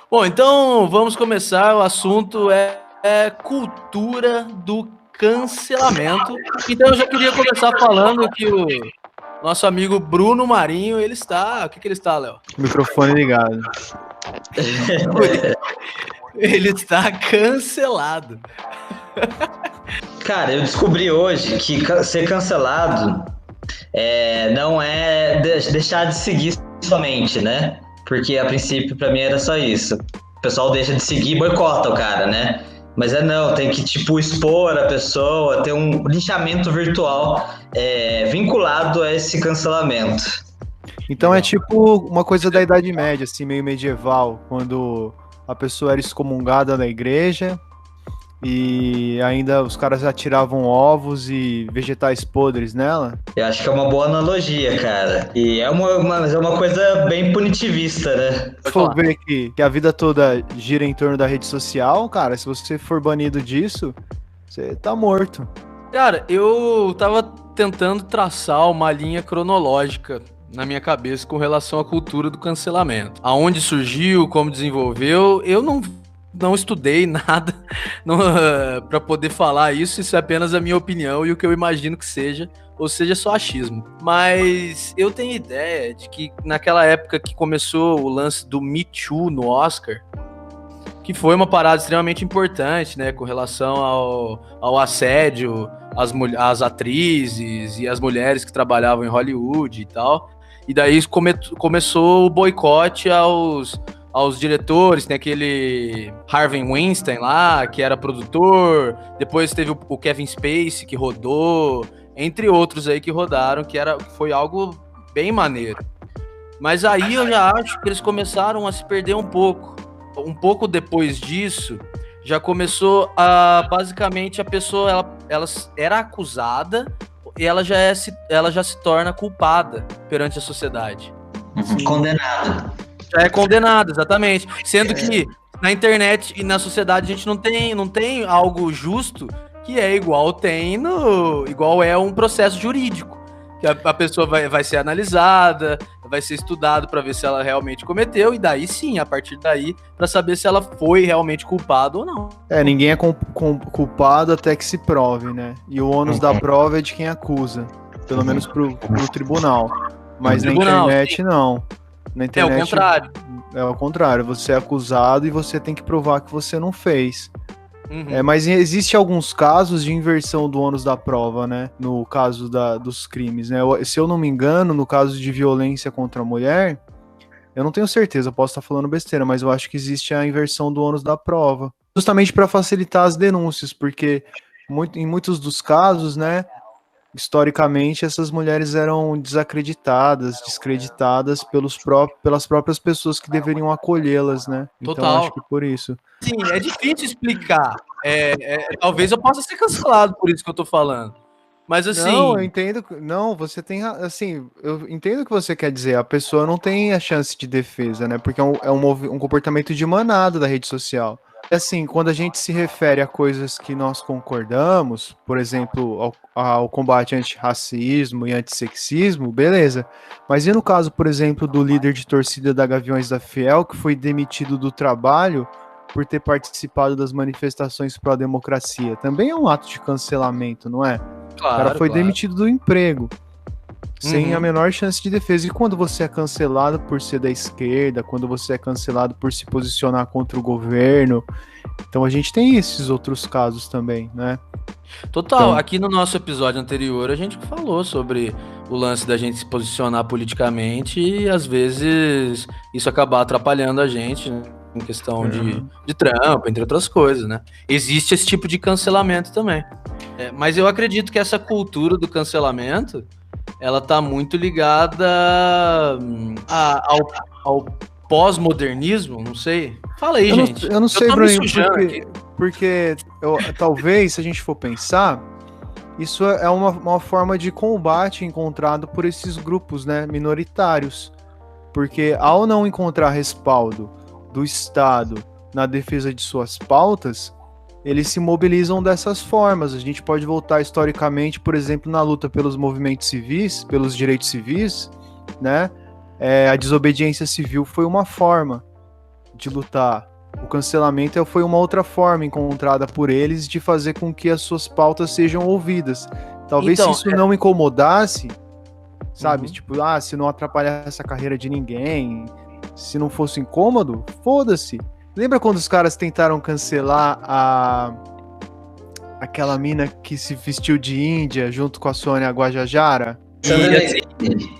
Bom, então vamos começar. O assunto é cultura do cancelamento. Então eu já queria começar falando que o nosso amigo Bruno Marinho, ele está... O que ele está, Léo? Microfone ligado. Ele está cancelado. Cara, eu descobri hoje que ser cancelado não é deixar de seguir somente, né? Porque a princípio pra mim era só isso. O pessoal deixa de seguir e boicota o cara, né? Mas não, tem que tipo expor a pessoa, ter um linchamento virtual vinculado a esse cancelamento. Então é tipo uma coisa da Idade Média, assim, meio medieval, quando a pessoa era excomungada da igreja e ainda os caras atiravam ovos e vegetais podres nela. Eu acho que é uma boa analogia, cara. E mas é uma coisa bem punitivista, né? Se for ver que a vida toda gira em torno da rede social, cara, se você for banido disso, você tá morto. Cara, eu tava tentando traçar uma linha cronológica na minha cabeça com relação à cultura do cancelamento. Aonde surgiu, como desenvolveu, eu não estudei nada para poder falar isso é apenas a minha opinião e o que eu imagino que seja, ou seja, só achismo. Mas eu tenho ideia de que naquela época que começou o lance do Me Too no Oscar, que foi uma parada extremamente importante, né, com relação ao assédio às atrizes e às mulheres que trabalhavam em Hollywood e tal. E daí começou o boicote aos diretores, tem aquele Harvey Weinstein lá, que era produtor, depois teve o Kevin Spacey, que rodou, entre outros aí que rodaram, que foi algo bem maneiro. Mas aí eu já acho que eles começaram a se perder um pouco. Um pouco depois disso, já começou basicamente a pessoa, ela era acusada e ela já se torna culpada perante a sociedade. Condenada. Já é condenada, exatamente. Sendo que na internet e na sociedade a gente não tem algo justo que é igual é um processo jurídico. Que a pessoa vai ser analisada, vai ser estudado para ver se ela realmente cometeu, e daí sim, a partir daí, para saber se ela foi realmente culpada ou não. Ninguém é culpado até que se prove, né? E o ônus da prova é de quem acusa, pelo menos pro tribunal. Mas na internet, sim. Não. Na internet, é o contrário. É o contrário, você é acusado e você tem que provar que você não fez. Mas existe alguns casos de inversão do ônus da prova, né? No caso dos crimes, né? Se eu não me engano, no caso de violência contra a mulher, eu não tenho certeza, eu posso estar falando besteira, mas eu acho que existe a inversão do ônus da prova. Justamente para facilitar as denúncias, porque em muitos dos casos, né? Historicamente, essas mulheres eram desacreditadas, descreditadas pelas próprias pessoas que deveriam acolhê-las, né? Total. Então, acho que por isso. Sim, é difícil explicar. Talvez eu possa ser cancelado por isso que eu tô falando. Mas assim... Não, eu entendo... Não, você tem... Assim, eu entendo o que você quer dizer. A pessoa não tem a chance de defesa, né? Porque é um comportamento de manada da rede social. Assim, quando a gente se refere a coisas que nós concordamos, por exemplo, ao combate antirracismo e antissexismo, beleza. Mas e no caso, por exemplo, do líder de torcida da Gaviões da Fiel, que foi demitido do trabalho por ter participado das manifestações pró-democracia? Também é um ato de cancelamento, não é? Claro, o cara foi demitido do emprego, sem a menor chance de defesa. E quando você é cancelado por ser da esquerda, quando você é cancelado por se posicionar contra o governo, então a gente tem esses outros casos também, né? Total, então, aqui no nosso episódio anterior a gente falou sobre o lance da gente se posicionar politicamente e às vezes isso acabar atrapalhando a gente, né? Em questão de trampo, entre outras coisas, né? Existe esse tipo de cancelamento também. Mas eu acredito que essa cultura do cancelamento, ela tá muito ligada ao pós-modernismo, não sei. Fala aí, gente. Eu não sei, Bruno, porque talvez, se a gente for pensar, isso é uma forma de combate encontrado por esses grupos, né, minoritários. Porque ao não encontrar respaldo do Estado na defesa de suas pautas, eles se mobilizam dessas formas. A gente pode voltar historicamente, por exemplo, na luta pelos movimentos civis, pelos direitos civis, né? A desobediência civil foi uma forma de lutar. O cancelamento foi uma outra forma encontrada por eles de fazer com que as suas pautas sejam ouvidas. Talvez Então, se isso não incomodasse, sabe? Uhum. Tipo, se não atrapalhasse a carreira de ninguém, se não fosse incômodo, foda-se. Lembra quando os caras tentaram cancelar aquela mina que se vestiu de Índia junto com a Sônia Guajajara?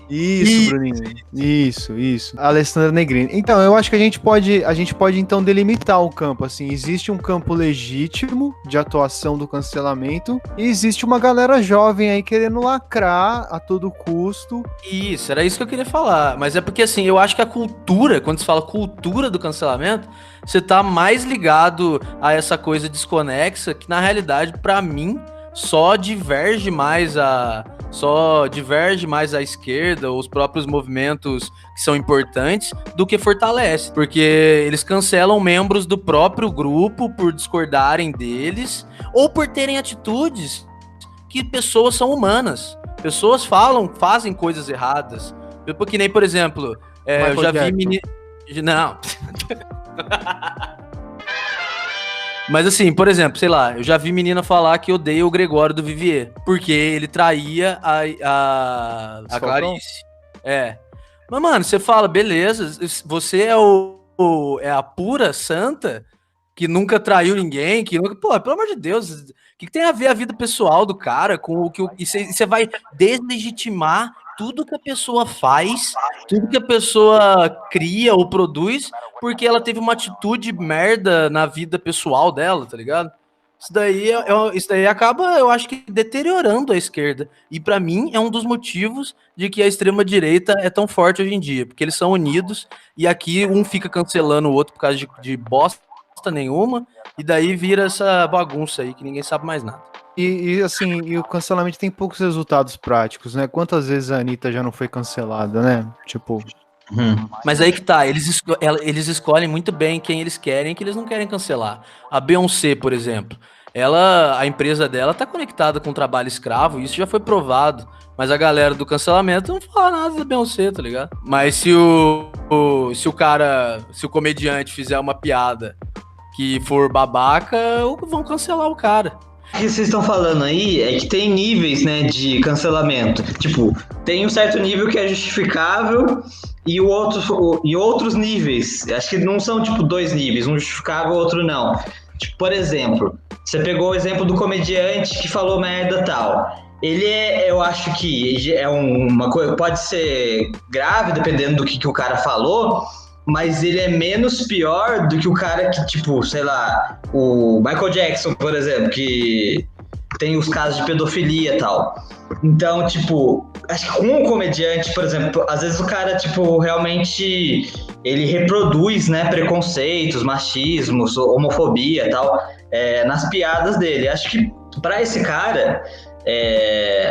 Isso, Bruninho. Isso. Alessandra Negrini. Então, eu acho que a gente pode então delimitar o campo, assim, existe um campo legítimo de atuação do cancelamento e existe uma galera jovem aí querendo lacrar a todo custo. Isso, era isso que eu queria falar. Mas é porque, assim, eu acho que a cultura, quando se fala cultura do cancelamento, você tá mais ligado a essa coisa desconexa que, na realidade, pra mim, só diverge mais a esquerda, ou os próprios movimentos que são importantes, do que fortalece. Porque eles cancelam membros do próprio grupo por discordarem deles, ou por terem atitudes que pessoas são humanas. Pessoas fazem coisas erradas. Porque nem, por exemplo, eu já vi menino... Não. Mas assim, por exemplo, sei lá, eu já vi menina falar que odeia o Gregório do Vivier, porque ele traía a Clarice. Mas, mano, você fala, beleza, você é a pura santa que nunca traiu ninguém, que nunca... Pô, pelo amor de Deus, o que tem a ver a vida pessoal do cara com o que... E você vai deslegitimar tudo que a pessoa faz, tudo que a pessoa cria ou produz, porque ela teve uma atitude merda na vida pessoal dela, tá ligado? Isso daí acaba, eu acho que, deteriorando a esquerda. E pra mim é um dos motivos de que a extrema-direita é tão forte hoje em dia, porque eles são unidos e aqui um fica cancelando o outro por causa de bosta nenhuma, e daí vira essa bagunça aí que ninguém sabe mais nada. E o cancelamento tem poucos resultados práticos, né? Quantas vezes a Anitta já não foi cancelada, né? Tipo... Mas aí que tá, eles escolhem muito bem quem eles querem e quem eles não querem cancelar. A Beyoncé, por exemplo, a empresa dela tá conectada com o trabalho escravo, isso já foi provado. Mas a galera do cancelamento não fala nada da Beyoncé, tá ligado? Mas se o comediante fizer uma piada que for babaca, vão cancelar o cara. O que vocês estão falando aí é que tem níveis, né, de cancelamento. Tipo, tem um certo nível que é justificável e outros níveis. Acho que não são, tipo, dois níveis, um justificável e outro não. Tipo, por exemplo, você pegou o exemplo do comediante que falou merda tal. Eu acho que é uma coisa, pode ser grave, dependendo do que o cara falou, mas ele é menos pior do que o cara que, tipo, sei lá, o Michael Jackson, por exemplo, que tem os casos de pedofilia e tal. Então, tipo, acho que com um comediante, por exemplo, às vezes o cara, tipo, realmente ele reproduz, né, preconceitos, machismos, homofobia e tal, nas piadas dele. Acho que pra esse cara,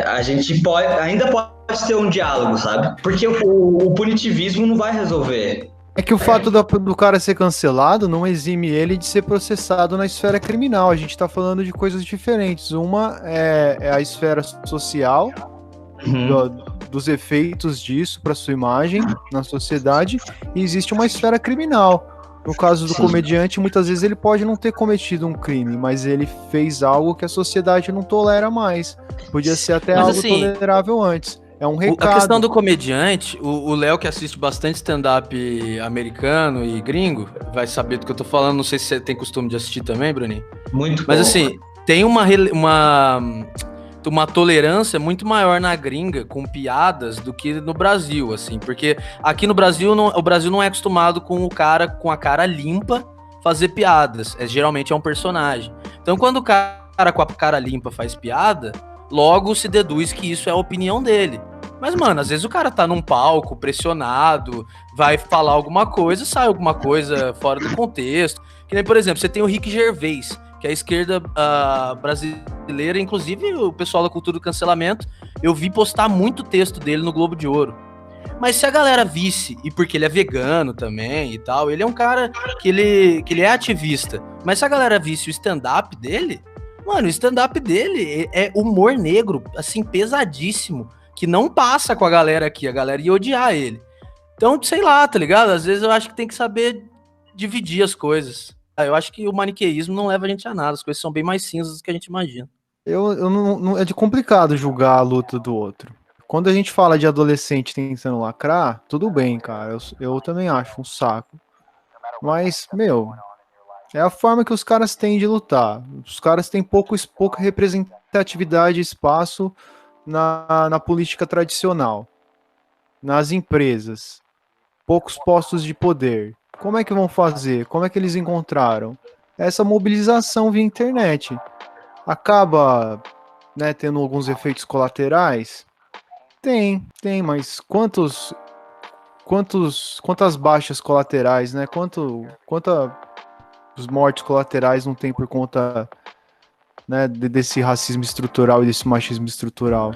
a gente ainda pode ter um diálogo, sabe? Porque o punitivismo não vai resolver. É que o fato do cara ser cancelado não exime ele de ser processado na esfera criminal. A gente tá falando de coisas diferentes. Uma é a esfera social, dos efeitos disso para sua imagem na sociedade, e existe uma esfera criminal. No caso do comediante, muitas vezes ele pode não ter cometido um crime, mas ele fez algo que a sociedade não tolera mais. Podia ser até algo tolerável antes. É um recado. A questão do comediante, o Léo, que assiste bastante stand-up americano e gringo, vai saber do que eu tô falando. Não sei se você tem costume de assistir também, Bruninho. Muito Mas bom. assim, tem uma tolerância muito maior na gringa com piadas do que no Brasil, assim. Porque aqui no Brasil, o Brasil não é acostumado com o cara com a cara limpa fazer piadas. Geralmente é um personagem. Então quando o cara com a cara limpa faz piada, logo se deduz que isso é a opinião dele. Mas, mano, às vezes o cara tá num palco, pressionado, vai falar alguma coisa, sai alguma coisa fora do contexto. Que nem, por exemplo, você tem o Rick Gervais, que é a esquerda brasileira, inclusive o pessoal da cultura do cancelamento, eu vi postar muito texto dele no Globo de Ouro. Mas se a galera visse, e porque ele é vegano também e tal, ele é um cara que ele é ativista, mas se a galera visse o stand-up dele, mano, o stand-up dele é humor negro, assim, pesadíssimo, que não passa com a galera aqui, a galera ia odiar ele. Então, sei lá, tá ligado? Às vezes eu acho que tem que saber dividir as coisas. Eu acho que o maniqueísmo não leva a gente a nada, as coisas são bem mais cinzas do que a gente imagina. Eu não, é de complicado julgar a luta do outro. Quando a gente fala de adolescente tentando lacrar, tudo bem, cara. Eu também acho um saco. Mas, meu, é a forma que os caras têm de lutar. Os caras têm pouca representatividade e espaço na política tradicional, nas empresas, poucos postos de poder. Como é que vão fazer? Como é que eles encontraram? Essa mobilização via internet. Acaba, né, tendo alguns efeitos colaterais? Tem, mas quantas baixas colaterais, né? Quantas mortes colaterais não tem por conta, né, desse racismo estrutural e desse machismo estrutural?